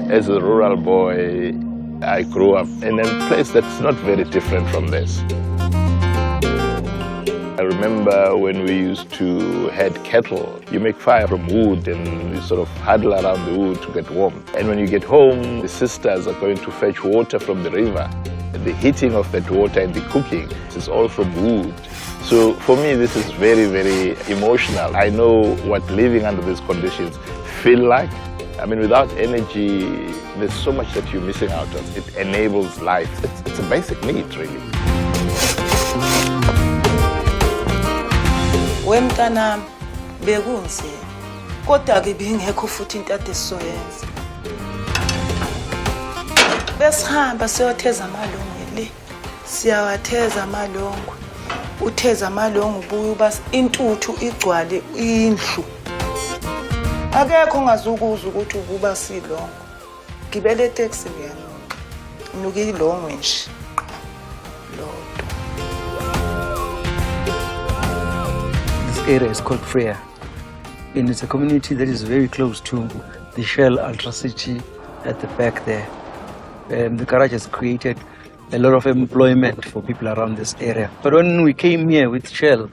As a rural boy, I grew up in a place that's not very different from this. I remember when we used to head cattle, you make fire from wood and you sort of huddle around the wood to get warm. And when you get home, the sisters are going to fetch water from the river. The heating of that water and the cooking is all from wood. So for me, this is very, very emotional. I know what living under these conditions feel like. I mean, without energy, there's so much that you're missing out on. It enables life. It's a basic need, really. Wemntanami bekunzima kodwa ke bingekho futhi into ade sizoyenza besihamba siyotheza amalongo le siyawatheza amalongo utheza amalongo ubuye ubas intuthu igcwale indlu akekho ongazukuza ukuthi ukuba silongo gibele itaxi ngiyana nuka ilongo nje area is called Freya, and it's a community that is very close to the Shell Ultra City at the back there. The garage has created a lot of employment for people around this area. But when we came here with Shell,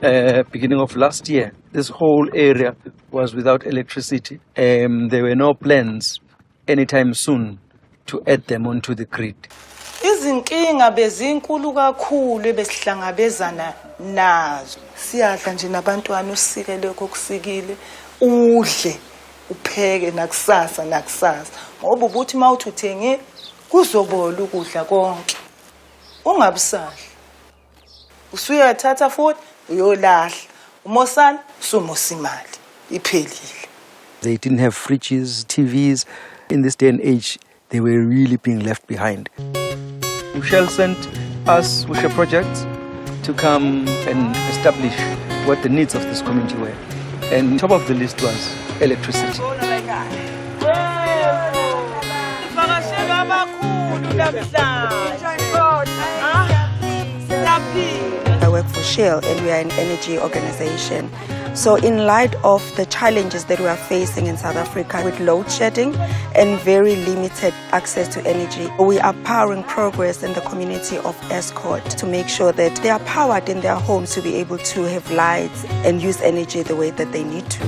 beginning of last year, this whole area was without electricity. There were no plans anytime soon to add them onto the grid. Izinkinga bezinkulu kakhulu ebesihlangabezana nazo. Siyadla nje nabantwana usikele kokusikile udle upheke nakusasa ngoba ubuthi mawuthi uthenge kuzobola ukudla konke ungabisadla usuyathatha futhi uyolahla umosana sumosa imali iphelile. They didn't have fridges, TVs. In this day and age, they were really being left behind. Shell sent us with a project to come and establish what the needs of this community were. And top of the list was electricity. I work for Shell and we are an energy organization. So in light of the challenges that we are facing in South Africa with load shedding and very limited access to energy, we are powering progress in the community of Escourt to make sure that they are powered in their homes to be able to have lights and use energy the way that they need to.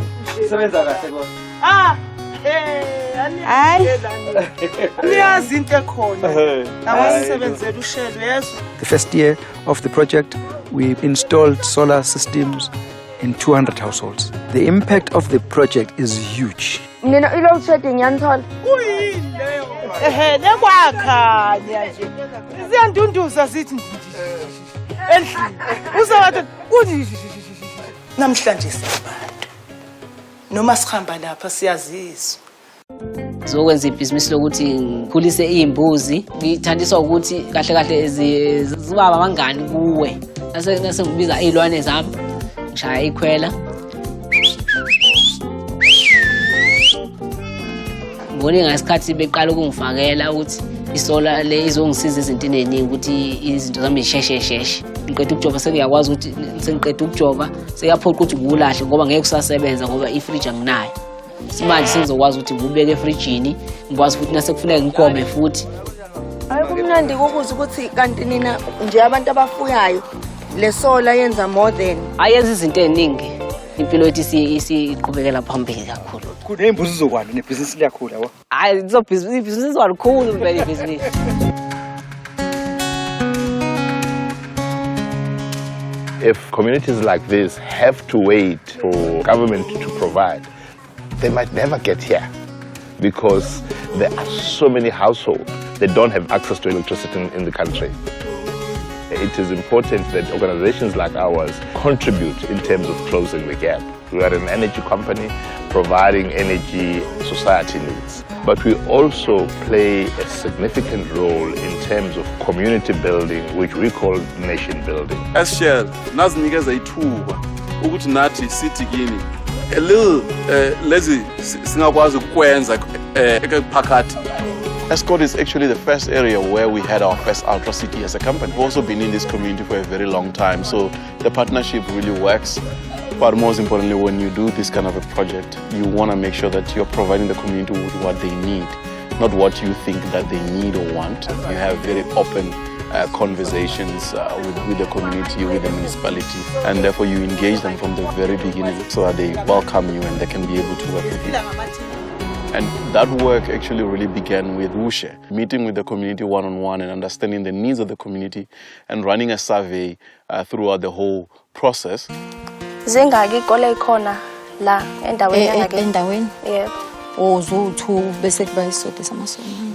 The first year of the project, we installed solar systems in 200 households. The impact of the project is huge. Noma sikhamba lapha siyazizwa zokwenza ibhizinisi lokuthi ngikhulise izimbuzi ngithandiswa ukuthi kahle kahle zibaba abangani kuwe nase ngibiza izilwane zami ngishaya ikhwela ngone ngasikhathi beqala ukungifakela ukuthi isola le izongisiza izintini eziningi ukuthi izinto zami zisheshesheshe ngiqeda ukujova sekuyakwazi ukuthi sengiqeda ukujova sekuyaphoqa ukuthi ngulahle ngoba ngeke kusasebenza ngoba ifridge anginayo manje sengizokwazi ukuthi ngibeke efridgini ngikwazi futhi nase kufuneka ngikome futhi hayi kumnandi ukuze ukuthi kanti nina nje abantu abafuyayo le sola yenza more than ayenza izinto eziningi impilo yethu isiqhubekela phambili kakhulu Kunembuzi zokwani nebhizinisi liyakhula yabo hayi ibhizinisi walikhulu vele ibhizinisi. If communities like this have to wait for government to provide, they might never get here because there are so many households that don't have access to electricity in the country. It is important that organizations like ours contribute in terms of closing the gap. We are an energy company providing energy society needs, but we also play a significant role in terms of community building, which we call nation building. As Shell, nazinikeza ithuba ukuthi nathi sithi kini a little lezi singakwazi ukwenza phakathi. Escourt is actually the first area where we had our first Ultra City as a company. We've also been in this community for a very long time, so the partnership really works. But most importantly, when you do this kind of a project, you want to make sure that you're providing the community with what they need. not what you think that they need or want. You have very open conversations with the community, with the municipality, and therefore you engage them from the very beginning so that they welcome you and they can be able to work with you. And that work actually really began with WUSHE, meeting with the community one-on-one and understanding the needs of the community and running a survey throughout the whole process.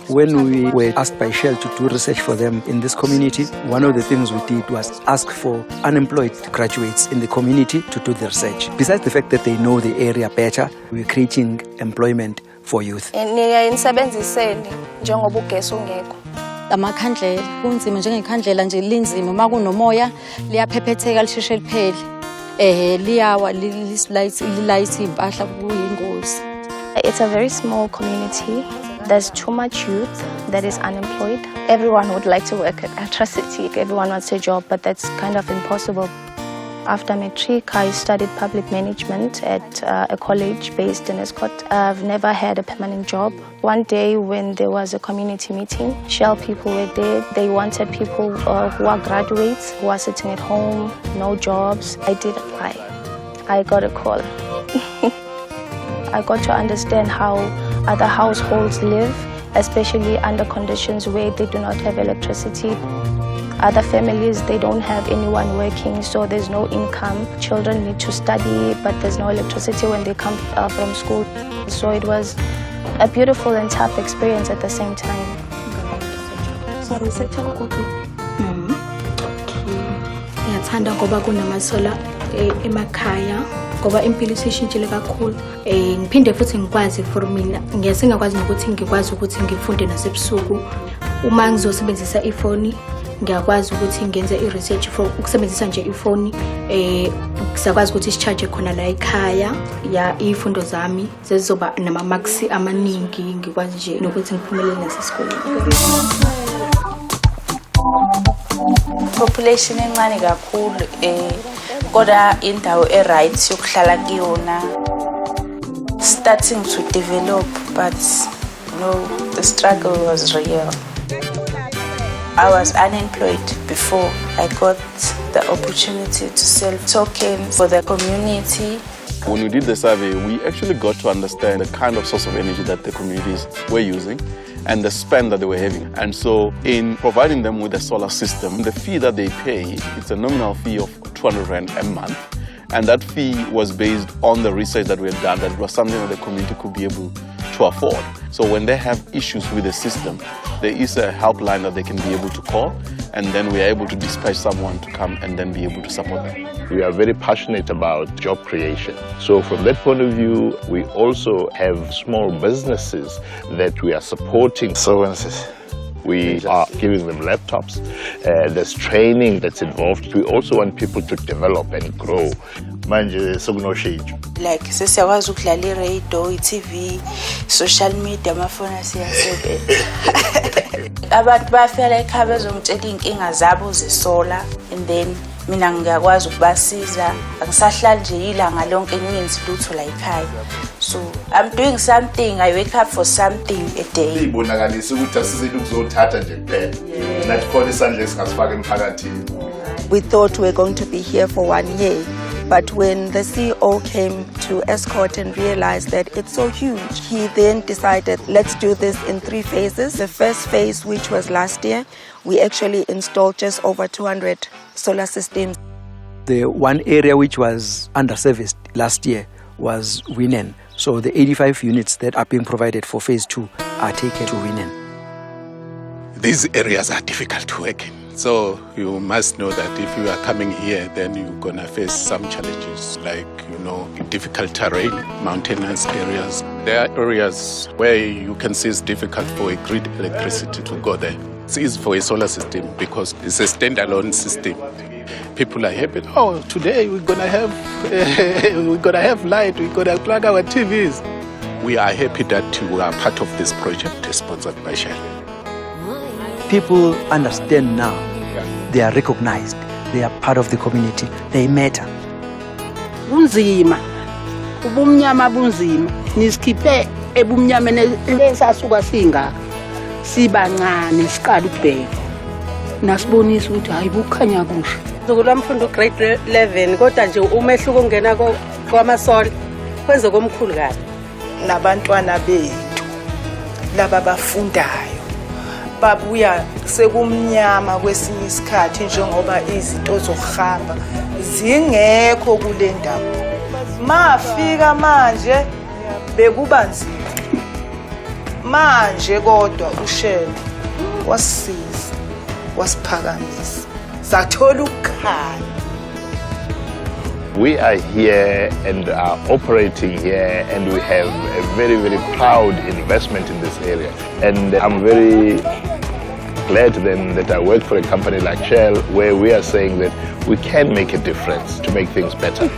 When we were asked by Shell to do research for them in this community, one of the things we did was ask for unemployed graduates in the community to do the research. Besides the fact that they know the area better, we're creating employment for youth. Amakhandlela kunzima njengekhandlela nje linzima makunomoya liyaphepheteka lisheshe liphele liyawa lilayitha impahla kuyingozi. It's a very small community. There's too much youth that is unemployed. Everyone would like to work at Atrocity. Everyone wants a job, but that's kind of impossible. After matric, I studied public management at a college based in Escourt. I've never had a permanent job. One day when there was a community meeting, Shell people were there. They wanted people who are graduates, who are sitting at home, no jobs. I did apply. I got a call. I got to understand how other households live, especially under conditions where they do not have electricity. Other families, they don't have anyone working, so there's no income. Children need to study, but there's no electricity when they come from school. So it was a beautiful and tough experience at the same time. Ngiyathanda ngoba kunamasola emakhaya ngoba impilo isishintshile kakhulu. Ngiphinde futhi ngikwazi for mina ngiyasengakwazi ukuthi ngikwazi ukuthi ngifunde nasebusuku. Uma ngizosebenzisa ifoni ngiyakwazi ukuthi ngenze i-research for ukusebenzisa nje ifoni ngisakwazi ukuthi sicharge khona la ekhaya ya ifundo zami zezoba nama-marks amaningi ngikwazi nje nokuthi ngiphumelele nasesikoleni. Population encane kakhulu kodwa indawo e-right yokuhlala kuyona, starting to develop, but the struggle was real. I was unemployed before I got the opportunity to sell tokens for the community. When we did the survey, we actually got to understand the kind of source of energy that the communities were using and the spend that they were having. And so in providing them with a solar system, the fee that they pay, it's a nominal fee of 200 Rand a month. And that fee was based on the research that we had done, that it was something that the community could be able to afford. So when they have issues with the system, there is a helpline that they can be able to call, and then we are able to dispatch someone to come and then be able to support them. We are very passionate about job creation. So from that point of view, we also have small businesses that we are supporting. So we are giving them laptops. There's training that's involved. We also want people to develop and grow. Like sesiyakwazi ukudlala i-radio, i-TV, social media, amafoni asiyasebenza. Abantu bafela ekhaya bezomtshela iy'nkinga zabo zesola, and then mina ngiyakwazi ukubasiza. Angisahlali nje ilanga lonke ngingenzi lutho la ekhaya. So I'm doing something. I wake up for something a day. Ibonakalisa ukuthi asizile ukuzothatha nje kuphela. Nathi khona isandla esingasifaka emphakathini. We thought we were going to be here for 1 year. But when the CEO came to Escourt and realized that it's so huge, he then decided, let's do this in 3 phases. The first phase, which was last year, we actually installed just over 200 solar systems. The one area which was underserviced last year was Weenan. So the 85 units that are being provided for phase 2 are taken to Weenan. These areas are difficult to work in. So you must know that if you are coming here, then you're going to face some challenges like, difficult terrain, mountainous areas. There are areas where you can see it's difficult for a grid electricity to go there. It's easy for a solar system because it's a standalone system. People are happy. Oh, today we're going to have light. We're going to plug our TVs. We are happy that we are part of this project sponsored by Shell. People understand now. They are recognized. They are part of the community. They matter. Bunzima. Ubumnyama bunzima. Nisikhiphe ebumnyameni lesasuka singaka sibancane siqala ukubheka nasibonisa ukuthi hayi bukhanya kusho Zokulwa mfundo grade 11 kodwa nje umehluko ongena kwamasola kwenze komkhulu kabi nabantwana bethu laba bafundayo babuya sekumnyama kwesinye isikhathi njengoba izinto zokuhamba zingekho kule ndawo mafika manje bekuba nzima manje kodwa uShele wasisiza wasiphakamisa sathola ukukhanya. We are here and are operating here, and we have a very, very proud investment in this area. And I'm very glad then that I work for a company like Shell, where we are saying that we can make a difference to make things better.